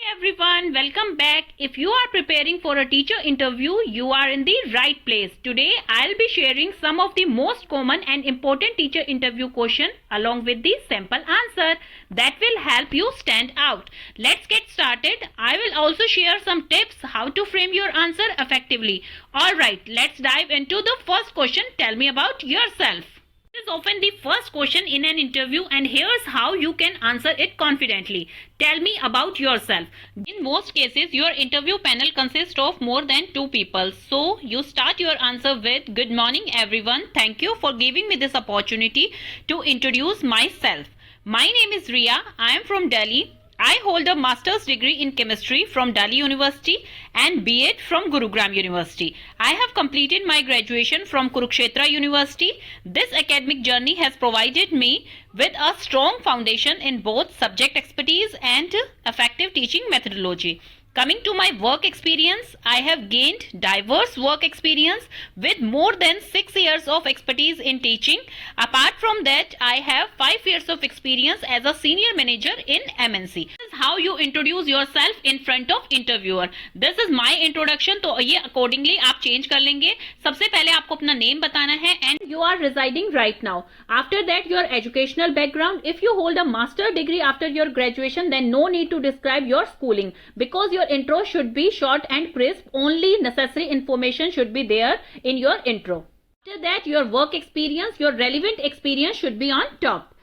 Everyone, welcome back. If you are preparing for a teacher interview, you are in the right place. Today I'll be sharing some of the most common and important teacher interview question along with the sample answer that will help you stand out. Let's get started. I will also share some tips how to frame your answer effectively. Alright, let's dive into the first question. Tell me about yourself. This is often the first question in an interview, and here's how you can answer it confidently. Tell me about yourself. In most cases, your interview panel consists of more than 2 people. So, you start your answer with, "Good morning everyone. Thank you for giving me this opportunity to introduce myself. My name is Ria. I am from Delhi. I hold a master's degree in chemistry from Delhi University and B.Ed from Gurugram University. I have completed my graduation from Kurukshetra University. This academic journey has provided me with a strong foundation in both subject expertise and effective teaching methodology. Coming to my work experience, I have gained diverse work experience with more than 6 years of expertise in teaching. Apart from that, I have 5 years of experience as a senior manager in MNC. This is how you introduce yourself in front of interviewer. This is my introduction. तो ये accordingly आप change कर लेंगे. सबसे पहले आपको अपना name बताना है and you are residing right now. After that, your educational background. If you hold a master degree after your graduation, then no need to describe your schooling because your intro should be short and crisp. Only necessary information should be there in your intro. After that, your work experience, your relevant experience should be on top.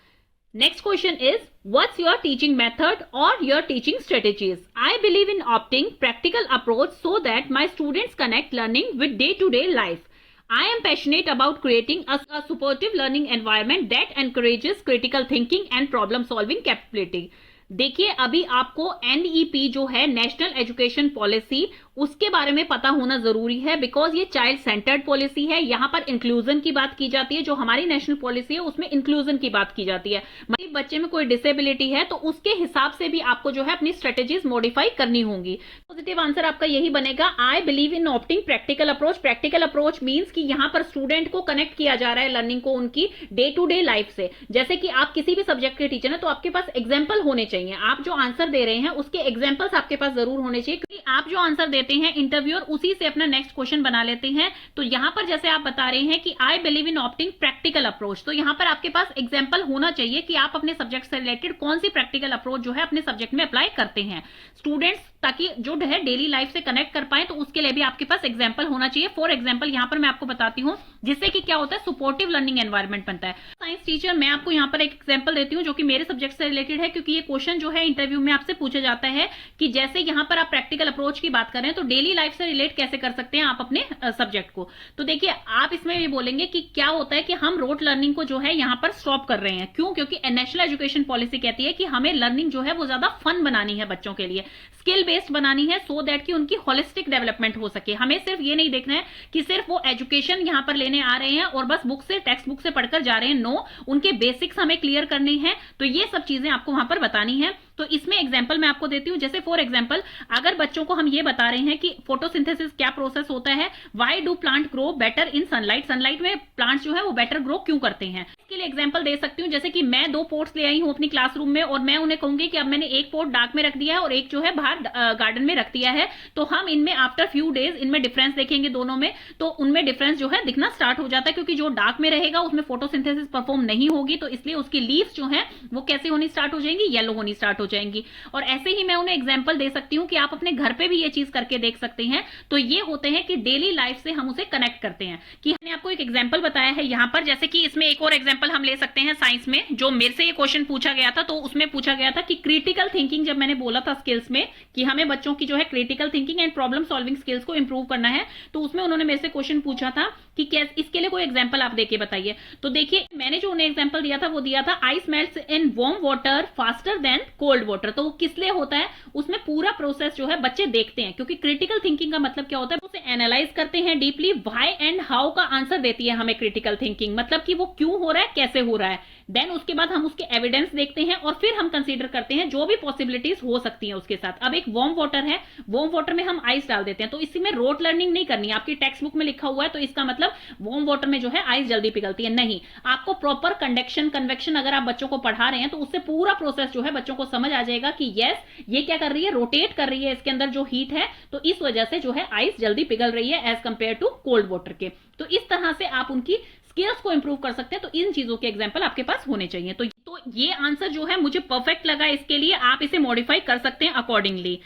Next question is, what's your teaching method or your teaching strategies? I believe in opting practical approach so that my students connect learning with day-to-day life. I am passionate about creating a supportive learning environment that encourages critical thinking and problem solving capability. देखिए, अभी आपको NEP जो है national education policy, उसके बारे में पता होना जरूरी है बिकॉज ये चाइल्ड सेंटर्ड पॉलिसी है. यहाँ पर इंक्लूजन की बात की जाती है. जो हमारी नेशनल पॉलिसी है उसमें इंक्लूजन की बात की जाती है. मतलब बच्चे में कोई डिसेबिलिटी है तो उसके हिसाब से भी आपको जो है अपनी स्ट्रेटेजीज मॉडिफाई करनी होंगी. पॉजिटिव आंसर आपका यही बनेगा. I believe in opting practical approach. Practical approach means कि यहाँ पर स्टूडेंट को कनेक्ट किया जा रहा है लर्निंग को उनकी डे टू डे लाइफ से. जैसे कि आप किसी भी सब्जेक्ट के टीचर हैं तो आपके पास एग्जाम्पल होने चाहिए. आप जो आंसर दे रहे हैं उसके एग्जाम्पल्स आपके पास जरूर होने चाहिए क्योंकि आप जो आंसर देते हैं इंटरव्यूअर उसी से अपना नेक्स्ट क्वेश्चन बना लेते हैं. तो यहां पर जैसे आप बता रहे हैं कि I believe in opting practical approach, तो यहां पर आपके पास एग्जाम्पल होना चाहिए कि आप अपने सब्जेक्ट से रिलेटेड कौन सी प्रैक्टिकल अप्रोच जो है अपने सब्जेक्ट में अप्लाई करते हैं स्टूडेंट्स, ताकि जो है डेली लाइफ से कनेक्ट कर पाए. तो उसके लिए भी आपके पास एग्जाम्पल होना चाहिए. फॉर एग्जाम्पल यहां पर मैं आपको बताती हूं जिससे कि क्या होता है सपोर्टिव लर्निंग एनवायरमेंट बनता है. साइंस टीचर, मैं आपको यहां पर एक एग्जाम्पल देती हूं जो कि मेरे सब्जेक्ट से रिलेटेड है क्योंकि ये क्वेश्चन जो है इंटरव्यू में आपसे पूछा जाता है कि जैसे यहां पर आप प्रैक्टिकल अप्रोच की बात कर रहे हैं तो डेली लाइफ से रिलेट कैसे कर सकते हैं आप अपने सब्जेक्ट को. तो देखिए, आप इसमें भी बोलेंगे कि क्या होता है कि हम रोट लर्निंग को जो है यहां पर स्टॉप कर रहे हैं. क्यों? क्योंकि नेशनल एजुकेशन पॉलिसी कहती है कि हमें लर्निंग जो है वो ज्यादा फन बनानी है बच्चों के लिए, स्किल बेस्ड बनानी है सो दैट कि उनकी होलिस्टिक डेवलपमेंट हो सके. हमें सिर्फ ये नहीं देखना है कि सिर्फ वो एजुकेशन यहां पर लेने आ रहे हैं और बस बुक से टेक्स्ट बुक से पढ़कर जा रहे हैं. नो, उनके बेसिक्स हमें क्लियर करने हैं. तो ये सब चीजें आपको वहां पर बतानी है. तो इसमें एग्जाम्पल मैं आपको देती हूं. जैसे फॉर एग्जाम्पल अगर बच्चों को हम ये बता रहे हैं कि फोटोसिंथेसिस क्या प्रोसेस होता है, why do plant grow better in sunlight, sunlight में प्लांट्स जो है वो बेटर ग्रो क्यों करते हैं. इसके लिए एग्जाम्पल दे सकती हूँ. जैसे कि मैं 2 पोट्स ले आई हूं अपनी क्लासरूम में और मैं उन्हें कहूंगी कि अब मैंने एक पोट डार्क में रख दिया है और एक जो है बाहर गार्डन में रख दिया है. तो हम इनमें आफ्टर फ्यू डेज इनमें डिफरेंस देखेंगे दोनों में. तो उनमें डिफरेंस जो है दिखना स्टार्ट हो जाता है क्योंकि जो डार्क में रहेगा उसमें फोटोसिंथेसिस परफॉर्म नहीं होगी. तो इसलिए उसकी लीव्स जो है वो कैसे होनी स्टार्ट हो जाएंगी, येलो होनी स्टार्ट हो जाएंगी. और ऐसे ही मैं उन्हें एग्जाम्पल दे सकती हूं कि आप अपने घर पे भी ये चीज करके देख सकते हैं. तो ये होते हैं कि डेली लाइफ से हम उसे कनेक्ट करते हैं. कि मैंने आपको एक एग्जाम्पल बताया है यहां पर. जैसे कि इसमें एक और एग्जाम्पल हम ले सकते हैं साइंस में, जो मेरे से ये क्वेश्चन पूछा गया था. तो उसमें पूछा गया था कि क्रिटिकल थिंकिंग, जब मैंने बोला था स्किल्स में कि हमें बच्चों की जो है critical thinking and problem solving skills को इंप्रूव करना है, तो उसमें उन्होंने मेरे से क्वेश्चन पूछा था कि कैसे, इसके लिए कोई एग्जाम्पल आप देके बताइए. तो देखिए, मैंने जो उन्हें एग्जाम्पल दिया था वो दिया था ice melts in warm water faster than cold water. तो वो किस लिए होता है, उसमें पूरा प्रोसेस जो है बच्चे देखते हैं. क्योंकि क्रिटिकल थिंकिंग का मतलब क्या होता है, उसे एनालाइज करते हैं डीपली. व्हाई एंड हाउ का आंसर देती है हमें क्रिटिकल थिंकिंग, मतलब कि वो क्यों हो रहा है, कैसे हो रहा है. देन उसके बाद हम उसके एविडेंस देखते हैं और फिर हम कंसीडर करते हैं जो भी पॉसिबिलिटीज हो सकती हैं उसके साथ। अब एक वार्म वाटर है, वार्म वाटर में हम आइस डाल देते हैं, तो इसी में रोट लर्निंग नहीं करनी है। आपकी टेक्स्ट बुक में लिखा हुआ है तो इसका मतलब वार्म वाटर में जो है आइस जल्दी पिघलती है, नहीं। आपको प्रॉपर कंडक्शन कन्वेक्शन अगर आप बच्चों को पढ़ा रहे हैं तो उससे पूरा प्रोसेस जो है बच्चों को समझ आ जाएगा कि यस ये क्या कर रही है, रोटेट कर रही है, इसके अंदर जो हीट है, तो इस वजह से जो है आइस जल्दी पिघल रही है as compare to cold water के। तो इस तरह से आप उनकी स्किल्स को इंप्रूव कर सकते हैं। तो इन चीजों के एग्जांपल आपके पास होने चाहिए। तो ये आंसर जो है मुझे परफेक्ट लगा, इसके लिए आप इसे मॉडिफाई कर सकते हैं accordingly.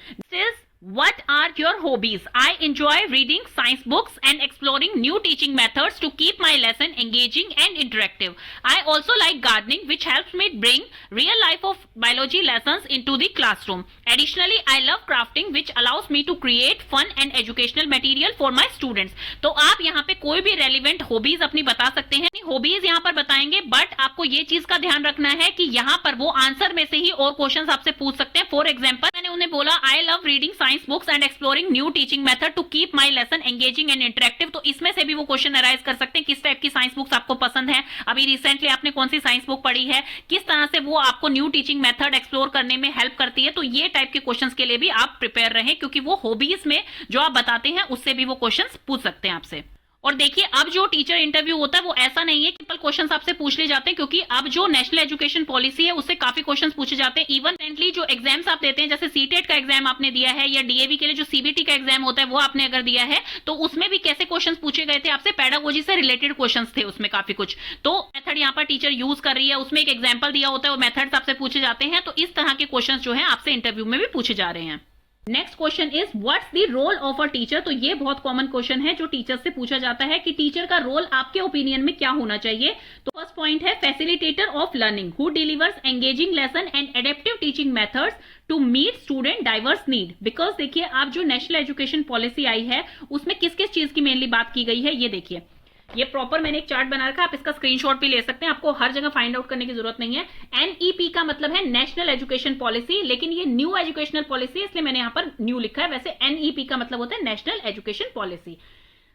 What are your hobbies? I enjoy reading science books and exploring new teaching methods to keep my lesson engaging and interactive. I also like gardening, which helps me bring real life of biology lessons into the classroom. Additionally, I love crafting, which allows me to create fun and educational material for my students. तो आप यहाँ पे कोई भी relevant hobbies अपनी बता सकते हैं, hobbies यहाँ पर बताएंगे, बट आपको ये चीज का ध्यान रखना है कि यहाँ पर वो आंसर में से ही और क्वेश्चंस आपसे पूछ सकते हैं। फॉर एग्जाम्पल मैंने उन्हें बोला I love reading science books and exploring new teaching method to keep my lesson engaging and interactive, तो इसमें से भी वो क्वेश्चन अराइज कर सकते हैं किस टाइप की साइंस बुक्स आपको पसंद है, अभी रिसेंटली आपने कौन सी साइंस बुक पढ़ी है, किस तरह से वो आपको न्यू टीचिंग मेथड एक्सप्लोर करने में हेल्प करती है। तो ये टाइप के क्वेश्चंस के लिए भी आप प्रिपेयर रहें, क्योंकि वो हॉबीज में जो आप बताते हैं उससे भी वो क्वेश्चंस पूछ सकते हैं आपसे। और देखिए अब जो टीचर इंटरव्यू होता है वो ऐसा नहीं है कि सिंपल क्वेश्चंस आपसे पूछ ले जाते हैं, क्योंकि अब जो नेशनल एजुकेशन पॉलिसी है उससे काफी क्वेश्चंस पूछे जाते हैं। इवन रिसेंटली जो एग्जाम्स आप देते हैं, जैसे सीटेट का एग्जाम आपने दिया है या डीएवी के लिए जो सीबीटी का एग्जाम होता है वो आपने अगर दिया है, तो उसमें भी कैसे क्वेश्चन पूछे गए थे आपसे, पेडागोजी से रिलेटेड क्वेश्चन थे उसमें काफी कुछ। तो मेथड यहाँ पर टीचर यूज कर रही है, उसमें एक एग्जाम्पल दिया होता है, वो मेथड्स आपसे पूछे जाते हैं। तो इस तरह के क्वेश्चन जो है आपसे इंटरव्यू में भी पूछे जा रहे हैं। Next question is what's the role of a teacher. तो ये बहुत कॉमन क्वेश्चन है जो टीचर से पूछा जाता है कि टीचर का रोल आपके ओपिनियन में क्या होना चाहिए। तो फर्स्ट पॉइंट है facilitator of learning who delivers engaging lesson and adaptive teaching methods to meet student diverse need. Because देखिए आप जो नेशनल एजुकेशन पॉलिसी आई है उसमें किस किस चीज की मेनली बात की गई है, ये देखिए ये प्रॉपर मैंने एक चार्ट बना रखा है, आप इसका स्क्रीनशॉट भी ले सकते हैं, आपको हर जगह फाइंड आउट करने की जरूरत नहीं है। एनईपी का मतलब है नेशनल एजुकेशन पॉलिसी, लेकिन ये न्यू एजुकेशनल पॉलिसी है इसलिए मैंने यहाँ पर न्यू लिखा है। वैसे एनईपी का मतलब होता है नेशनल एजुकेशन पॉलिसी।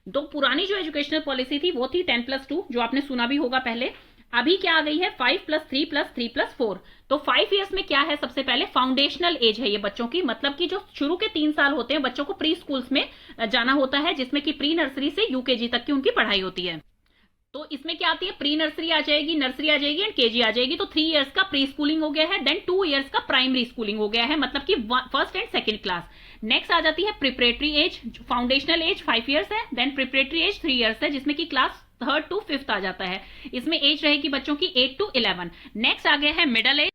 तो पुरानी जो एजुकेशनल पॉलिसी थी वो थी 10+2, जो आपने सुना भी होगा पहले। अभी क्या आ गई है 5+3+3+4। तो 5 इयर्स में क्या है, सबसे पहले फाउंडेशनल एज है ये बच्चों की, मतलब कि जो शुरू के 3 साल होते हैं बच्चों को प्री स्कूल्स में जाना होता है, जिसमें कि प्री नर्सरी से यूकेजी तक की उनकी पढ़ाई होती है। तो इसमें क्या आती है, प्री नर्सरी आ जाएगी, नर्सरी आ जाएगी एंड केजी आ जाएगी। तो 3 इयर्स का प्री स्कूलिंग हो गया है, देन 2 इयर्स का प्राइमरी स्कूलिंग हो गया है, मतलब कि first and second class. Next आ जाती है preparatory age. Foundational age 5 years है, देन प्रिपरेटरी एज 3 इयर्स है, जिसमें कि क्लास 3rd to 5th आ जाता है। इसमें एज रहेगी बच्चों की 8 to 11। नेक्स्ट आ गया है मिडल एज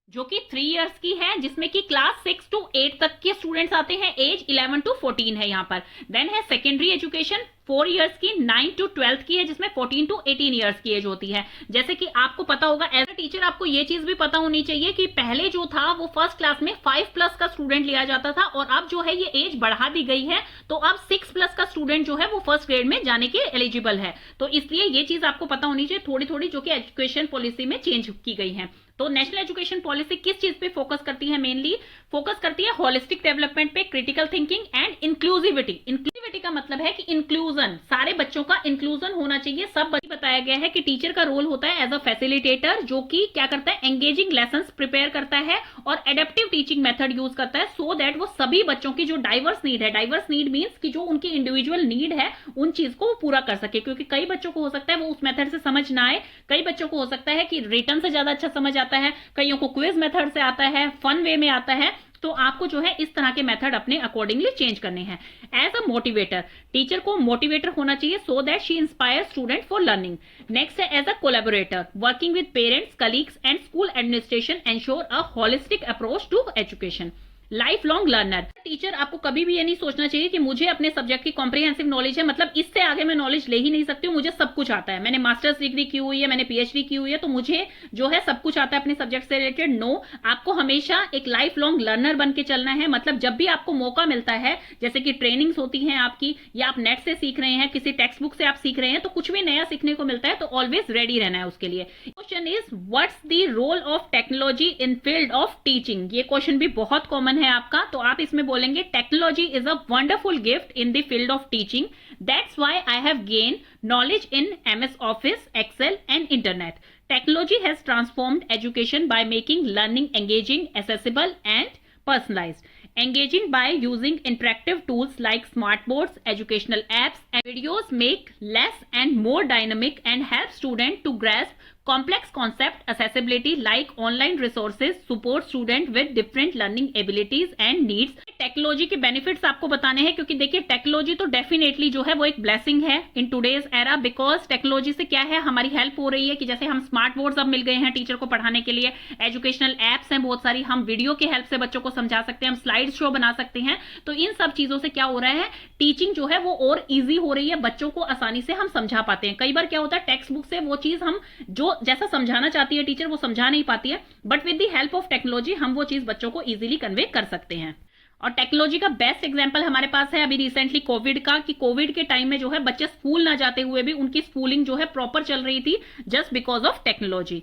जो कि 3 इयर्स की है, जिसमें कि क्लास 6 to 8 तक के स्टूडेंट्स आते हैं, एज 11 to 14 है यहाँ पर। देन है सेकेंडरी एजुकेशन 4 इयर्स की, 9 to 12 की है, जिसमें 14 to 18 इयर्स की एज होती है। जैसे कि आपको पता होगा एज अ टीचर आपको ये चीज भी पता होनी चाहिए कि पहले जो था वो फर्स्ट क्लास में 5+ का स्टूडेंट लिया जाता था, और अब जो है ये एज बढ़ा दी गई है, तो अब 6+ का स्टूडेंट जो है वो फर्स्ट ग्रेड में जाने के एलिजिबल है। तो इसलिए ये चीज आपको पता होनी चाहिए थोड़ी थोड़ी, जो कि एजुकेशन पॉलिसी में चेंज की गई है। तो नेशनल एजुकेशन पॉलिसी किस चीज पे फोकस करती है, मेनली फोकस करती है होलिस्टिक डेवलपमेंट पे, critical thinking and inclusivity. Inclusivity का मतलब है कि इंक्लूजन, सारे बच्चों का इंक्लूजन होना चाहिए, सब बच्चे। बताया गया है कि टीचर का रोल होता है एज अ फैसिलिटेटर, जो कि क्या करता है, एंगेजिंग लेसन्स प्रिपेयर करता है और एडेप्टिव टीचिंग मेथड यूज करता है, सो दैट वो सभी बच्चों की जो डाइवर्स नीड है, डाइवर्स नीड मीन्स कि जो उनकी इंडिविजुअल नीड है उन चीज को वो पूरा कर सके। क्योंकि कई बच्चों को हो सकता है वो उस मेथड से समझ ना आए, कई बच्चों को हो सकता है कि रिटर्न से ज्यादा अच्छा समझ आता है, कईयों को क्विज मेथड से आता है, फन वे में आता है। तो आपको जो है इस तरह के मेथड अपने अकॉर्डिंगली चेंज करने हैं। एज अ मोटिवेटर, टीचर को मोटिवेटर होना चाहिए so that she inspire student for learning. Next है as a collaborator, working with parents, colleagues and school administration ensure a holistic approach to education. Life long learner, teacher आपको कभी भी ये नहीं सोचना चाहिए कि मुझे अपने सब्जेक्ट की कॉम्प्रिहेंसिव नॉलेज है, मतलब इससे आगे मैं नॉलेज ले ही नहीं सकती हूँ, मुझे सब कुछ आता है, मैंने मास्टर्स डिग्री की हुई है, मैंने पीएचडी की हुई है, तो मुझे जो है सब कुछ आता है अपने सब्जेक्ट से रिलेटेड। नो, आपको हमेशा एक लाइफ लॉन्ग लर्नर बन के चलना है। मतलब जब भी आपको मौका मिलता है, जैसे कि ट्रेनिंग्स होती हैं आपकी, या आप नेट से सीख रहे हैं, किसी टेक्स्ट बुक से आप सीख रहे हैं, तो कुछ भी नया सीखने को मिलता है, तो ऑलवेज रेडी रहना है उसके लिए। Question is what's the role of technology in field of teaching. ये क्वेश्चन भी बहुत कॉमन है आपका, तो आप इसमें बोलेंगे technology is a wonderful gift in the field of teaching, that's why I have gain knowledge in MS office, excel and internet. Technology has transformed education by making learning engaging, accessible, and personalized. Engaging by using interactive tools like smart boards, educational apps, and videos make less and more dynamic and help students to grasp complex concept. Accessibility like online resources support student with different learning abilities and needs. Technology के benefits आपको बताने हैं, क्योंकि देखिए technology तो definitely जो है वो एक ब्लेसिंग है in today's era, because technology से क्या है हमारी हेल्प हो रही है कि जैसे हम स्मार्ट बोर्ड्स अब मिल गए हैं टीचर को पढ़ाने के लिए, एजुकेशनल एप्स हैं बहुत सारी, हम वीडियो की हेल्प से बच्चों को समझा सकते हैं, हम स्लाइड शो बना सकते हैं। तो इन सब चीजों से क्या हो रहा है, टीचिंग जो है वो और ईजी हो रही है, बच्चों को आसानी से हम समझा पाते हैं। कई बार क्या होता है टेक्स्ट बुक से वो चीज हम जो जैसा समझाना चाहती है टीचर वो समझा नहीं पाती है, but with the help of technology हम वो चीज बच्चों को इजीली कन्वे कर सकते हैं। और टेक्नोलॉजी का बेस्ट एग्जांपल हमारे पास है अभी रिसेंटली कोविड का, कि कोविड के टाइम में जो है बच्चे स्कूल ना जाते हुए भी उनकी स्कूलिंग जो है प्रॉपर चल रही थी just because of technology.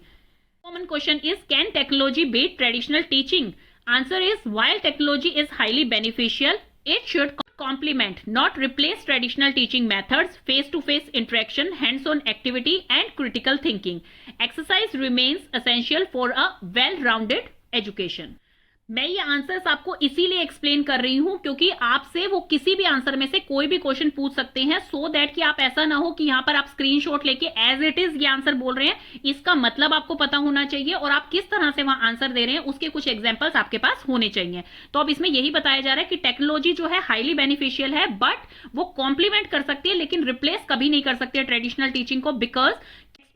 Common question is, can technology beat traditional teaching? Answer is, while technology is highly beneficial, it should complement, not replace traditional teaching methods, face-to-face interaction, hands-on activity, and critical thinking. Exercise remains essential for a well-rounded education. मैं ये answers आपको इसीलिए explain कर रही हूं क्योंकि आपसे वो किसी भी आंसर में से कोई भी क्वेश्चन पूछ सकते हैं, सो दैट कि आप ऐसा ना हो कि यहां पर आप स्क्रीनशॉट लेके एज इट इज ये आंसर बोल रहे हैं। इसका मतलब आपको पता होना चाहिए और आप किस तरह से वहां आंसर दे रहे हैं उसके कुछ एग्जांपल्स आपके पास होने चाहिए। तो अब इसमें यही बताया जा रहा है कि टेक्नोलॉजी जो है हाईली बेनिफिशियल है, बट वो कॉम्प्लीमेंट कर सकती है लेकिन रिप्लेस कभी नहीं कर सकती है ट्रेडिशनल टीचिंग को, बिकॉज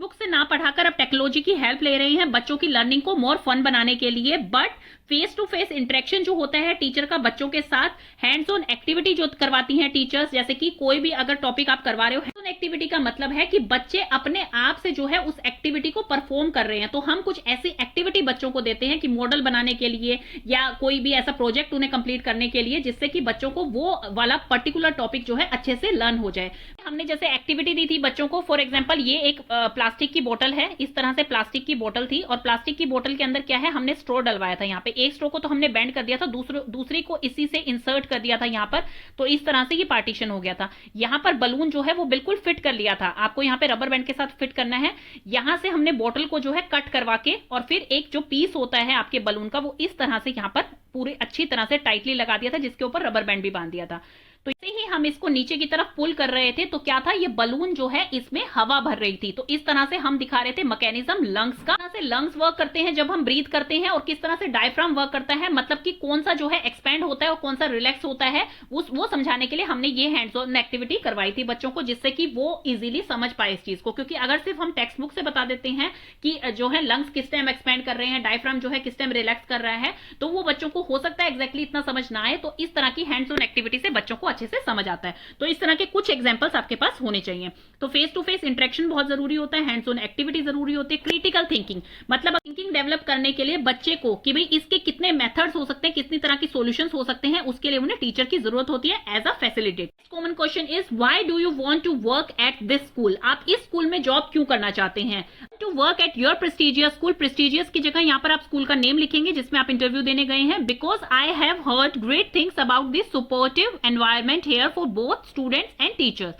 बुक से ना पढ़ाकर अब टेक्नोलॉजी की हेल्प ले रहे हैं बच्चों की लर्निंग को मोर फन बनाने के लिए। But face to face interaction जो होता है टीचर का बच्चों के साथ, हैंड्स ऑन एक्टिविटी जो करवाती हैं टीचर्स, जैसे कि कोई भी अगर टॉपिक आप करवा रहे हो, हैंड्स ऑन एक्टिविटी का मतलब है कि बच्चे अपने आप से जो है उस एक्टिविटी को परफॉर्म कर रहे हैं। तो हम कुछ ऐसी एक्टिविटी बच्चों को देते हैं कि मॉडल बनाने के लिए या कोई भी ऐसा प्रोजेक्ट उन्हें कंप्लीट करने के लिए, जिससे कि बच्चों को वो वाला पर्टिकुलर टॉपिक जो है अच्छे से लर्न हो जाए। हमने जैसे एक्टिविटी दी थी बच्चों को, फॉर एग्जाम्पल ये एक प्लास्टिक की बोतल है, इस तरह से प्लास्टिक की बोतल थी और प्लास्टिक की बोतल के अंदर क्या है, हमने स्ट्रो डलवाया था। यहाँ पे एक स्ट्रो को तो हमने बेंड कर दिया था, दूसरी को इसी से इंसर्ट कर दिया था यहाँ पर, तो इस तरह से ये पार्टीशन हो गया था। यहाँ पर बलून जो है वो बिल्कुल फिट कर लिया था, आपको यहाँ पे रबर बैंड के साथ फिट करना है। यहाँ से हमने बोतल को जो है कट करवा के और फिर एक जो पीस होता है आपके बलून का वो इस तरह से यहाँ पर पूरे अच्छी तरह से टाइटली लगा दिया था, जिसके ऊपर रबर बैंड भी बांध दिया था। तो इसे ही हम इसको नीचे की तरफ पुल कर रहे थे तो क्या था, ये बलून जो है इसमें हवा भर रही थी। तो इस तरह से हम दिखा रहे थे मैकेनिज्म लंग्स का, से लंग्स वर्क करते हैं जब हम ब्रीथ करते हैं और किस तरह से डायफ्राम वर्क करता है, मतलब कि कौन सा जो है एक्सपेंड होता है और कौन सा रिलैक्स होता है, वो समझाने के लिए हमने ये हैंड्स ऑन एक्टिविटी करवाई थी बच्चों को, जिससे कि वो इजीली समझ पाए इस चीज को। क्योंकि अगर सिर्फ हम टेक्स्ट बुक से बता देते हैं कि जो है लंग्स किस टाइम एक्सपेंड कर रहे हैं, डायफ्राम जो है किस टाइम रिलैक्स कर रहा है, तो वो बच्चों को हो सकता है एग्जैक्टली इतना समझ ना आए। तो इस तरह की हैंड्स ऑन एक्टिविटी से बच्चों को अच्छे से समझ आता है। तो इस तरह के कुछ एग्जांपल्स आपके पास होने चाहिए। तो फेस टू फेस इंटरेक्शन बहुत जरूरी होता है, हैंड्स ऑन एक्टिविटी जरूरी होती है, क्रिटिकल थिंकिंग मतलब थिंकिंग डेवलप करने के लिए बच्चे को कि भाई इसके कितने मेथड्स हो सकते हैं, कितनी तरह की सॉल्यूशंस हो सकते हैं, उसके लिए उन्हें टीचर की जरूरत होती है as a facilitator. Common question is, why do you want to work at this school? आप इस स्कूल में जॉब क्यों करना चाहते हैं? To work at your prestigious school, prestigious की जगह यहाँ पर आप स्कूल का नेम लिखेंगे जिसमें आप इंटरव्यू देने गए हैं। Because I have heard great things about this supportive environment here for both students and teachers.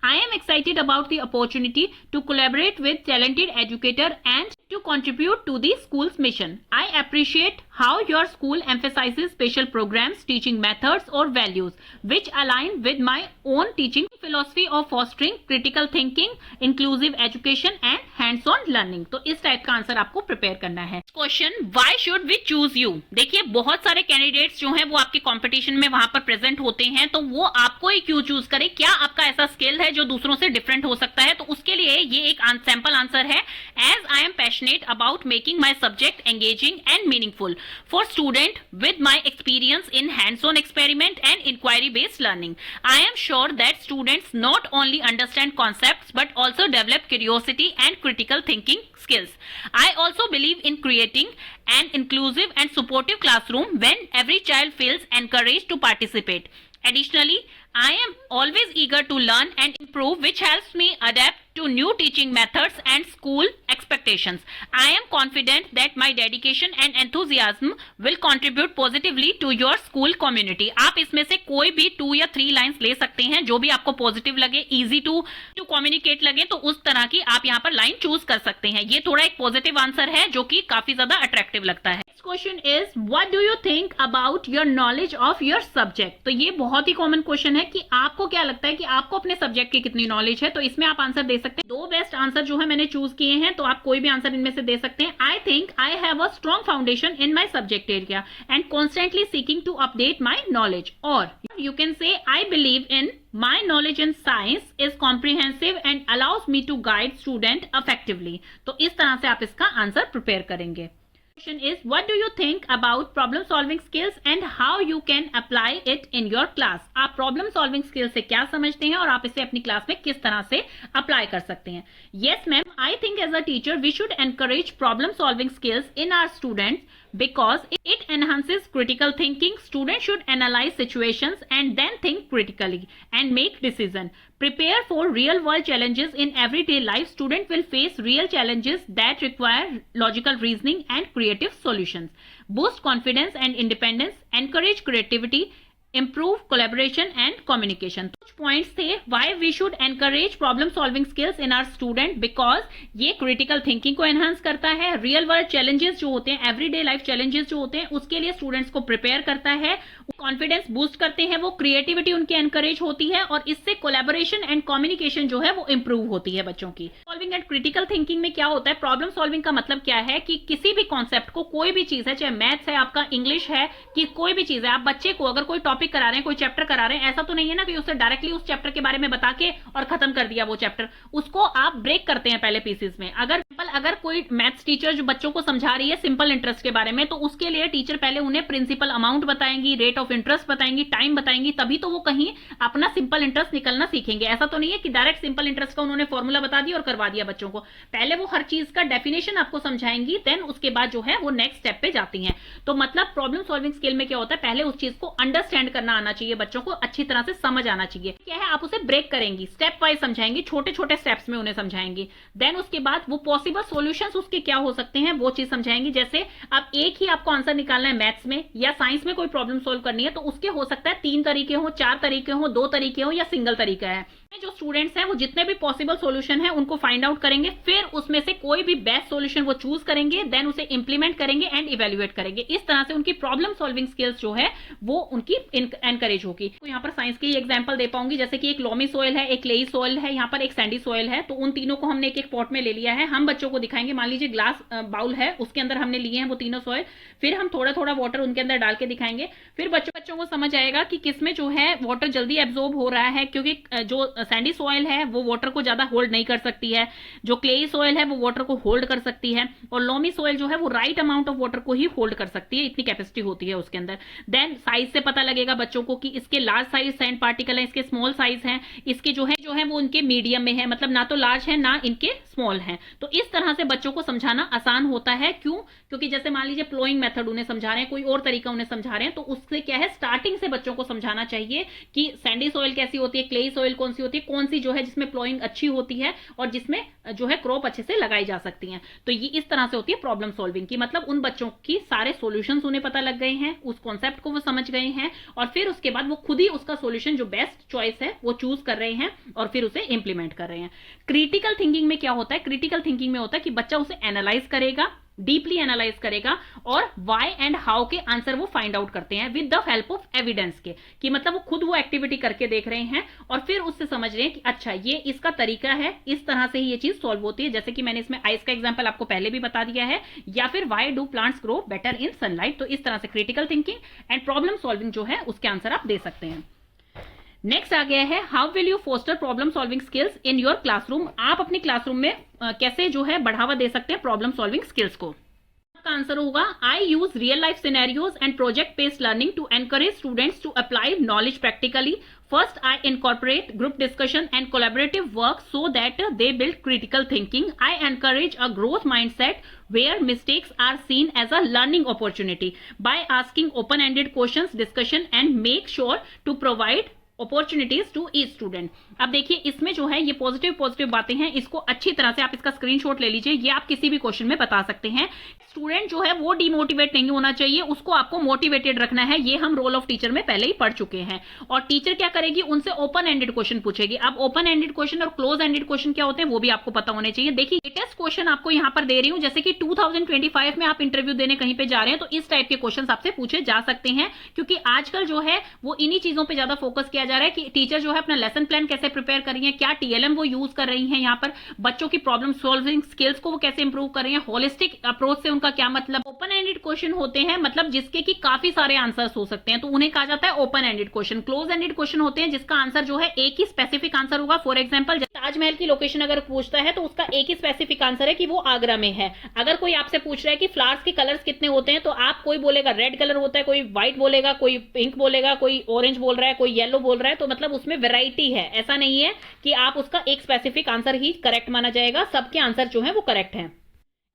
I am excited about the opportunity to collaborate with talented educator and to contribute to the school's mission. I appreciate how your school emphasizes special programs, teaching methods or values which align with my own teaching philosophy of fostering critical thinking, inclusive education and hands-on learning. तो इस type का answer आपको prepare करना है। Question, why should we choose you? देखिए बहुत सारे candidates जो हैं वो आपके कंपटीशन में वहां पर प्रेजेंट होते हैं, तो वो आपको ही क्यों चूज करें? क्या आपका ऐसा स्किल है जो दूसरों से डिफरेंट हो सकता है? तो उसके लिए ये एक सैंपल आंसर है, as I am passionate about making my subject engaging and meaningful for student with my experience in hands-on experiment and inquiry-based learning. I am sure that students not only understand concepts but also develop curiosity and critical thinking skills. I also believe in creating an inclusive and supportive classroom when every child feels encouraged to participate. Additionally, I am always eager to learn and improve, which helps me adapt to new teaching methods and school expectations. I am confident that my dedication and enthusiasm will contribute positively to your school community. आप इसमें से कोई भी 2 या 3 lines ले सकते हैं, जो भी आपको पॉजिटिव लगे, इजी टू कम्युनिकेट लगे, तो उस तरह की आप यहाँ पर लाइन चूज कर सकते हैं. ये थोड़ा एक पॉजिटिव आंसर है जो कि काफी ज्यादा अट्रैक्टिव लगता है. Next question is, what do you think about your knowledge of your subject. तो ये बहुत ही कॉमन क्वेश्चन है कि आपको क्या लगता है कि आपको अपने सब्जेक्ट की कितनी नॉलेज है. तो इसमें आप आंसर दे सकते हैं. 2 बेस्ट आंसर जो है मैंने चूज किए हैं, तो आप कोई भी आंसर इनमें से दे सकते हैं. I think I have a strong foundation in my subject area and constantly seeking to update my knowledge. और you can say I believe in my knowledge in science is comprehensive and allows me to guide student effectively. तो इस तरह से आप इसका answer prepare करेंगे. Question is, what do you think about problem solving skills and how you can apply it in your class. आप problem solving skills से क्या समझते हैं और आप इसे अपनी क्लास में किस तरह से अप्लाई कर सकते हैं. Yes ma'am, I think as a teacher we should encourage problem solving skills in our students because it enhances critical thinking. Students should analyze situations and then think critically and make decision. Prepare for real world challenges in everyday life. Student will face real challenges that require logical reasoning and creative solutions. Boost confidence and independence. Encourage creativity. Improve collaboration and communication. कुछ points थे why we should encourage problem solving skills in our student, because ये critical thinking को enhance करता है, real world challenges जो होते हैं, everyday life challenges जो होते हैं, उसके लिए students को prepare करता है, कॉन्फिडेंस बूस्ट करते हैं, वो क्रिएटिविटी उनकी एनकरेज होती है और इससे कोलैबोरेशन एंड कम्युनिकेशन जो है वो इंप्रूव होती है बच्चों की. सॉल्विंग एंड क्रिटिकल थिंकिंग में क्या होता है, प्रॉब्लम सॉल्विंग का मतलब क्या है कि किसी भी कॉन्सेप्ट को, कोई भी चीज है, चाहे मैथ्स है, आपका इंग्लिश है, कि कोई भी चीज है, आप बच्चे को अगर कोई टॉपिक करा रहे हैं, कोई चैप्टर करा रहे हैं, ऐसा तो नहीं है ना कि उसे डायरेक्टली उस चैप्टर के बारे में बता के और खत्म कर दिया वो चैप्टर. उसको आप ब्रेक करते हैं पहले पीसेस में. अगर कोई मैथ्स टीचर जो बच्चों को समझा रही है सिंपल इंटरेस्ट के बारे में, तो उसके लिए टीचर पहले उन्हें प्रिंसिपल अमाउंट बताएंगी, रेट ऑफ इंटरेस्ट बताएंगी, टाइम बताएंगी, तभी तो वो कहीं अपना सिंपल इंटरेस्ट निकलना सीखेंगे. ऐसा तो नहीं है कि डायरेक्ट सिंपल इंटरेस्ट का उन्होंने फॉर्मूला बता दिया और करवा दिया बच्चों को. पहले वो हर चीज का डेफिनेशन आपको समझाएंगी, देन उसके बाद जो है वो नेक्स्ट स्टेप पे जाती हैं. तो मतलब प्रॉब्लम सॉल्विंग स्किल में क्या होता है, पहले उस चीज को अंडरस्टैंड करना आना चाहिए, बच्चों को अच्छी तरह से समझ आना चाहिए. क्या है, आप उसे ब्रेक करेंगी, स्टेप वाइज समझाएंगी, छोटे छोटे स्टेप्स में उन्हें समझाएंगी. देन उसके बाद वो पॉसिबल सॉल्यूशंस उसके क्या हो सकते हैं वो चीज समझाएंगी. जैसे अब एक ही आपको आंसर निकालना है मैथ्स में या साइंस में, कोई प्रॉब्लम सॉल्व करनी है, तो उसके हो सकता है 3 तरीके हो, 4 तरीके हो, 2 तरीके हो या सिंगल तरीका है. जो स्टूडेंट्स हैं वो जितने भी पॉसिबल सॉल्यूशन है उनको फाइंड आउट करेंगे, फिर उसमें से कोई भी बेस्ट सॉल्यूशन वो चूज करेंगे, देन उसे इंप्लीमेंट करेंगे एंड इवेल्युएट करेंगे. इस तरह से उनकी प्रॉब्लम सॉल्विंग स्किल्स जो है वो उनकी एनकरेज होगी. तो यहाँ पर साइंस की एग्जांपल दे पाऊंगी, जैसे कि एक लॉमी सॉइल है, एक क्लेई सॉइल है, यहाँ पर एक सैंडी सॉइल है. तो उन तीनों को हमने एक एक पॉट में ले लिया है, हम बच्चों को दिखाएंगे. मान लीजिए ग्लास बाउल है, उसके अंदर हमने लिए हैं वो तीनों सॉइल, फिर हम थोड़ा थोड़ा वाटर उनके अंदर डाल के दिखाएंगे. फिर बच्चों को समझ आएगा कि किसमें जो है वाटर जल्दी एब्जॉर्ब हो रहा है, क्योंकि जो सैंडी सॉइल है वो वाटर को ज्यादा होल्ड नहीं कर सकती है, जो क्लेई सॉइल है वो वाटर को होल्ड कर सकती है, और लॉमी सॉइल जो है वो राइट अमाउंट ऑफ वाटर को ही होल्ड कर सकती है, इतनी कैपेसिटी होती है उसके अंदर. देन साइज से पता लगेगा बच्चों को कि इसके लार्ज साइज सैंड पार्टिकल है, इसके स्मॉल साइज है, इसके जो है वो इनके मीडियम में है, मतलब ना तो लार्ज है ना इनके स्मॉल है. तो इस तरह से बच्चों को समझाना आसान होता है. क्यों? क्योंकि जैसे मान लीजिए प्लोइंग मेथड उन्हें समझा रहे हैं, कोई और तरीका उन्हें समझा रहे हैं, तो उससे क्या है, स्टार्टिंग से बच्चों को समझाना चाहिए कि सैंडी सॉइल कैसी होती है, क्लेई सॉइल कौन सी होती है, कौन सी जो है जिसमें प्लोइंग अच्छी होती है और जिसमें जो है क्रॉप अच्छे से लगाई जा सकती है. तो ये इस तरह से होती है प्रॉब्लम सॉल्विंग की. मतलब उन बच्चों की सारे सॉल्यूशंस उन्हें पता लग गए हैं, उस कॉन्सेप्ट को वो समझ गए हैं, और फिर उसके बाद वो खुद ही उसका सॉल्यूशन जो बेस्ट चॉइस है वो चूज कर रहे हैं और फिर उसे इंप्लीमेंट कर रहे हैं. क्रिटिकल थिंकिंग में क्या होता है, क्रिटिकल थिंकिंग में होता है कि बच्चा उसे एनालाइज करेगा, डीपली एनालाइज करेगा, और व्हाई एंड हाउ के आंसर वो फाइंड आउट करते हैं with the help of evidence के, कि मतलब वो खुद वो एक्टिविटी करके देख रहे हैं और फिर उससे समझ रहे हैं कि अच्छा ये इसका तरीका है, इस तरह से ही ये चीज सॉल्व होती है. जैसे कि मैंने इसमें आइस का एग्जांपल आपको पहले भी बता दिया है, या फिर why do plants grow better in sunlight. तो इस तरह से critical thinking and problem solving जो है उसके आंसर आप दे सकते हैं. नेक्स्ट आ गया है, how will you foster problem solving skills in your classroom. आप अपनी क्लासरूम में कैसे जो है बढ़ावा दे सकते हैं प्रॉब्लम सॉल्विंग स्किल्स को. आपका आंसर होगा, I use real life scenarios and project based learning to encourage students to apply knowledge practically. First, I incorporate group discussion and collaborative work so that they build critical thinking. I encourage a growth mindset where mistakes are seen as a learning opportunity by asking open-ended questions, discussion, and make sure to provide opportunities to each student. अब देखिए इसमें जो है ये positive बातें हैं, इसको अच्छी तरह से आप इसका स्क्रीनशॉट ले लीजिए, ये आप किसी भी क्वेश्चन में बता सकते हैं। स्टूडेंट जो है वो डिमोटिवेट नहीं होना चाहिए, उसको आपको मोटिवेटेड रखना है, ये हम रोल ऑफ टीचर में पहले ही पढ़ चुके हैं। और टीचर क्या करेगी, उनसे ओपन एंडेड क्वेश्चन पूछेगी। अब ओपन एंडेड क्वेश्चन और क्लोज एंडेड क्वेश्चन क्या होते हैं वो भी आपको पता होने चाहिए। देखिए लेटेस्ट क्वेश्चन आपको यहां पर दे रही हूं, जैसे कि 2025 में आप इंटरव्यू देने कहीं पे जा रहे हैं तो इस टाइप के क्वेश्चन आपसे पूछे जा सकते हैं, क्योंकि आजकल जो है वो इन्हीं चीजों पे ज्यादा फोकस किया जा रहा है कि टीचर जो है अपना लेसन प्लान कैसे प्रिपेयर कर रही है, क्या टीएलएम वो यूज कर रही है, यहाँ पर बच्चों की प्रॉब्लम सॉल्विंग स्किल्स को वो कैसे इंप्रूव कर रही है, होलिस्टिक अप्रोच से उनका क्या मतलब। ओपन एंडेड क्वेश्चन होते हैं मतलब जिसके की काफी सारे आंसर्स हो सकते हैं, तो उन्हें कहा जाता है open ended question. Close ended question होते हैं जिसका आंसर जो है एक ही स्पेसिफिक आंसर होगा। फॉर एग्जाम्पल ताजमहल की लोकेशन अगर पूछता है तो उसका एक ही स्पेसिफिक आंसर है कि वो आगरा में है। अगर कोई आपसे पूछ रहा है कि फ्लावर्स के कलर्स कितने होते हैं, तो आप कोई बोलेगा रेड कलर होता है, कोई व्हाइट बोलेगा, कोई पिंक बोलेगा, कोई ऑरेंज बोल रहा है, कोई येलो बोल रहा है, तो मतलब उसमें वैरायटी है। ऐसा नहीं है कि आप उसका एक स्पेसिफिक आंसर ही करेक्ट माना जाएगा, सबके आंसर जो है वो करेक्ट है।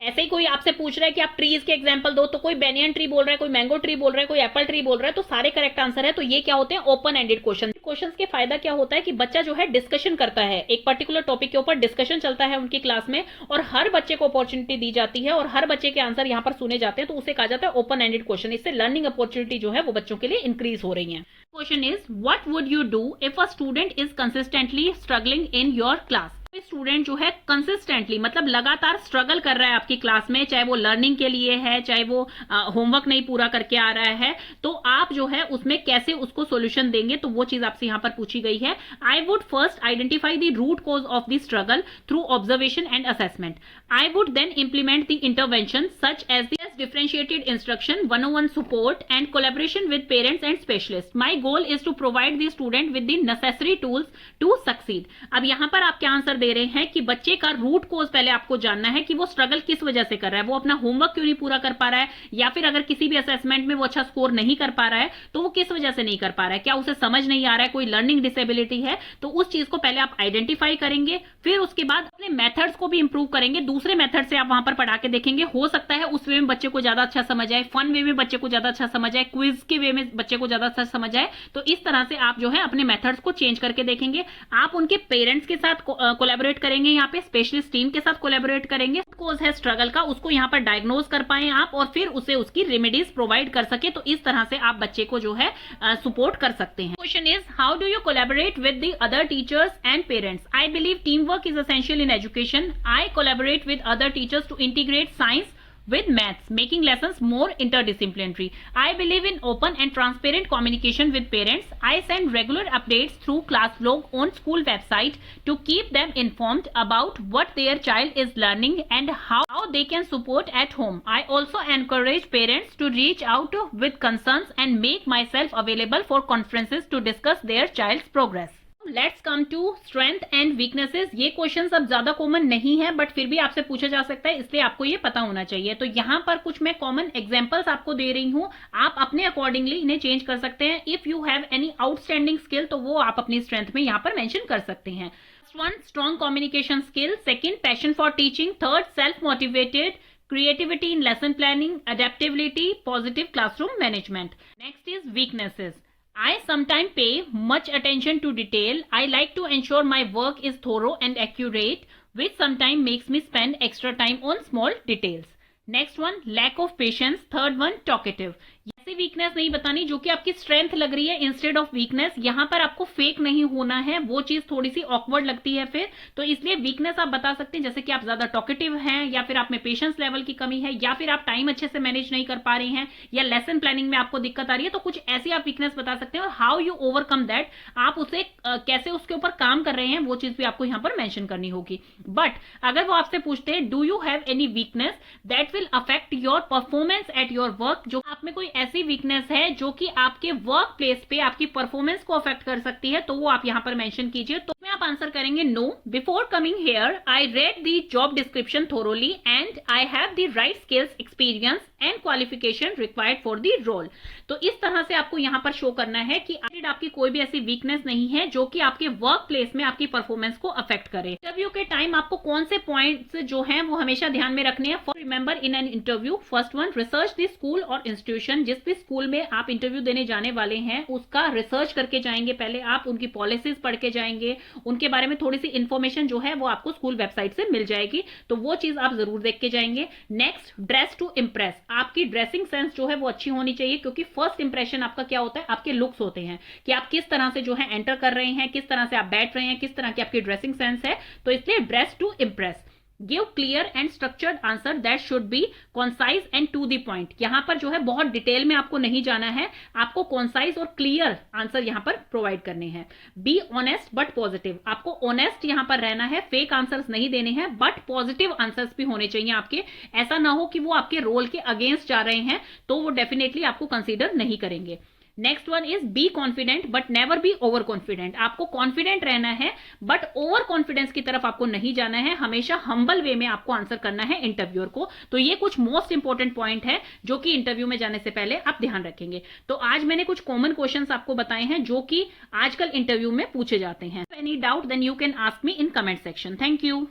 ऐसे ही कोई आपसे पूछ रहा है कि आप ट्रीज के एग्जांपल दो, तो कोई बेनियन ट्री बोल रहा है, कोई मैंगो ट्री बोल रहा है, कोई एप्पल ट्री बोल रहा है, तो सारे करेक्ट आंसर है। तो ये क्या होते हैं, ओपन एंडेड क्वेश्चन। क्वेश्चंस के फायदा क्या होता है कि बच्चा जो है डिस्कशन करता है, एक पर्टिकुलर टॉपिक के ऊपर डिस्कशन चलता है उनकी क्लास में, और हर बच्चे को अपॉर्चुनिटी दी जाती है और हर बच्चे के आंसर यहाँ पर सुने जाते हैं, तो उसे कहा जाता है ओपन एंडेड क्वेश्चन। इससे लर्निंग अपॉर्चुनिटी जो है वो बच्चों के लिए इंक्रीज हो रही है। Question is what would you do if a student is consistently struggling in your class. Student जो है कंसिस्टेंटली मतलब लगातार स्ट्रगल कर रहा है आपकी क्लास में, चाहे वो लर्निंग के लिए है, चाहे वो होमवर्क नहीं पूरा करके आ रहा है, तो आप जो है उसमें कैसे उसको सॉल्यूशन देंगे, तो वो चीज आपसे यहाँ पर पूछी गई है। I would first identify the root cause of the struggle through observation and assessment. I would then implement the intervention such as the differentiated instruction, 101 support and collaboration with parents and specialists. My goal is to provide the student with the necessary tools to succeed. अब यहाँ पर आप क्या answer दे रहे हैं कि बच्चे का रूट कोज पहले आपको जानना है कि वो स्ट्रगल किस वजह से कर रहा है, वो अपना होमवर्क क्यों नहीं पूरा कर पा रहा है, या फिर अगर किसी भी असेसमेंट में वो अच्छा स्कोर नहीं कर पा रहा है तो वो किस वजह से नहीं कर पा रहा है, क्या उसे समझ नहीं आ रहा है, कोई लर्निंग डिसेबिलिटी है, तो उस चीज को पहले आप आइडेंटिफाई करेंगे। फिर उसके बाद अपने मेथड्स को भी इंप्रूव करेंगे, दूसरे मेथड से आप वहां पर पढ़ा के देखेंगे, हो सकता है उस वे में बच्चे को ज्यादा अच्छा समझ आए, फन वे में बच्चे को ज्यादा अच्छा समझ आए, क्विज के वे में बच्चे को ज्यादा अच्छा समझ आए। तो इस तरह से आप जो है अपने मेथड्स को चेंज करके देखेंगे। आप उनके पेरेंट्स के साथ कोलैबोरेट करेंगे, यहाँ पे स्पेशलिस्ट टीम के साथ कोलैबोरेट करेंगे, कोज है स्ट्रगल का उसको यहाँ पर डायग्नोज कर पाए आप और फिर उसे उसकी रेमेडीज प्रोवाइड कर सके, तो इस तरह से आप बच्चे को जो है सपोर्ट कर सकते हैं। Question is how do you collaborate with the other teachers and parents. I believe team work is essential in education. I collaborate with other teachers to integrate science with maths, making lessons more interdisciplinary. I believe in open and transparent communication with parents. I send regular updates through class blog on school website to keep them informed about what their child is learning and how they can support at home. I also encourage parents to reach out with concerns and make myself available for conferences to discuss their child's progress. Let's come to strength and weaknesses. ये question अब ज्यादा common नहीं है but फिर भी आपसे पूछा जा सकता है, इसलिए आपको ये पता होना चाहिए। तो यहाँ पर कुछ मैं कॉमन एग्जांपल्स आपको दे रही हूँ, आप अपने अकॉर्डिंगली इन्हें चेंज कर सकते हैं। If you have any outstanding skill तो वो आप अपनी स्ट्रेंथ में यहाँ पर मेंशन कर सकते हैं। First one, strong communication skill. Second, passion for teaching. Third, self motivated, creativity in lesson planning, adaptability, positive classroom management. Next is weaknesses. I sometimes pay much attention to detail. I like to ensure my work is thorough and accurate, which sometimes makes me spend extra time on small details. Next one, lack of patience. Third one, talkative. ऐसी weakness नहीं बतानी जो कि आपकी strength लग रही है instead of weakness. यहाँ पर आपको फेक नहीं होना है, वो चीज थोड़ी सी ऑकवर्ड लगती है फिर, तो इसलिए वीकनेस आप बता सकते हैं जैसे कि आप ज्यादा टॉकेटिव हैं, या फिर आप में पेशेंस लेवल की कमी है, या फिर आप टाइम अच्छे से मैनेज नहीं कर पा रहे हैं, या लेसन प्लानिंग में आपको दिक्कत आ रही है, तो कुछ ऐसी आप वीकनेस बता सकते हैं और हाउ यू ओवरकम दैट, आप उसे कैसे उसके ऊपर काम कर रहे हैं वो चीज भी आपको यहाँ पर मेंशन करनी होगी। बट अगर वो आपसे पूछते हैं do you have any weakness that will affect your performance at your work, जो आप में कोई ऐसी वीकनेस है जो कि आपके वर्क प्लेस पे आपकी परफॉर्मेंस को अफेक्ट कर सकती है, तो वो आप यहां पर मेंशन कीजिए। तो मैं आप आंसर करेंगे नो। Before coming here I read the job description thoroughly and I have the right skills, experience and qualification required for the role. तो इस तरह से आपको यहां पर शो करना है कि आपने आपकी कोई भी ऐसी वीकनेस नहीं है जो कि आपके वर्क प्लेस में आपकी परफॉर्मेंस को अफेक्ट करे। इंटरव्यू के टाइम आपको कौन से पॉइंट्स जो हैं वो हमेशा ध्यान में रखने हैं। Remember in an interview, first one, research the school और इंस्टीट्यूशन। जिस भी स्कूल में आप इंटरव्यू देने जाने वाले हैं उसका रिसर्च करके जाएंगे, पहले आप उनकी पॉलिसीज पढ़ के जाएंगे, उनके बारे में थोड़ी सी इंफॉर्मेशन जो है वो आपको स्कूल वेबसाइट से मिल जाएगी, तो वो चीज आप जरूर देख के जाएंगे। Next, dress to impress. आपकी ड्रेसिंग सेंस जो है वो अच्छी होनी चाहिए, क्योंकि फर्स्ट इंप्रेशन आपका क्या होता है, आपके लुक्स होते हैं कि आप किस तरह से जो है एंटर कर रहे हैं, किस तरह से आप बैठ रहे हैं, किस तरह की आपकी ड्रेसिंग सेंस है। तो इसलिए dress to impress. Give clear and structured answer that should be concise and to the point. यहां पर जो है बहुत डिटेल में आपको नहीं जाना है, आपको कॉन्साइज और क्लियर आंसर यहां पर प्रोवाइड करने हैं। Be honest but positive. आपको ऑनेस्ट यहां पर रहना है, फेक आंसर्स नहीं देने हैं, बट पॉजिटिव आंसर्स भी होने चाहिए आपके। ऐसा ना हो कि वो आपके रोल के अगेंस्ट जा रहे हैं, तो वो डेफिनेटली आपको कंसीडर नहीं करेंगे। Next one is be confident but never be over confident. आपको कॉन्फिडेंट रहना है बट ओवर कॉन्फिडेंस की तरफ आपको नहीं जाना है, हमेशा हम्बल वे में आपको आंसर करना है इंटरव्यूअर को। तो ये कुछ मोस्ट इंपॉर्टेंट पॉइंट है जो कि इंटरव्यू में जाने से पहले आप ध्यान रखेंगे। तो आज मैंने कुछ कॉमन क्वेश्चंस आपको बताए हैं जो कि आजकल इंटरव्यू में पूछे जाते हैं। Any doubt then you can ask me in comment section. Thank you.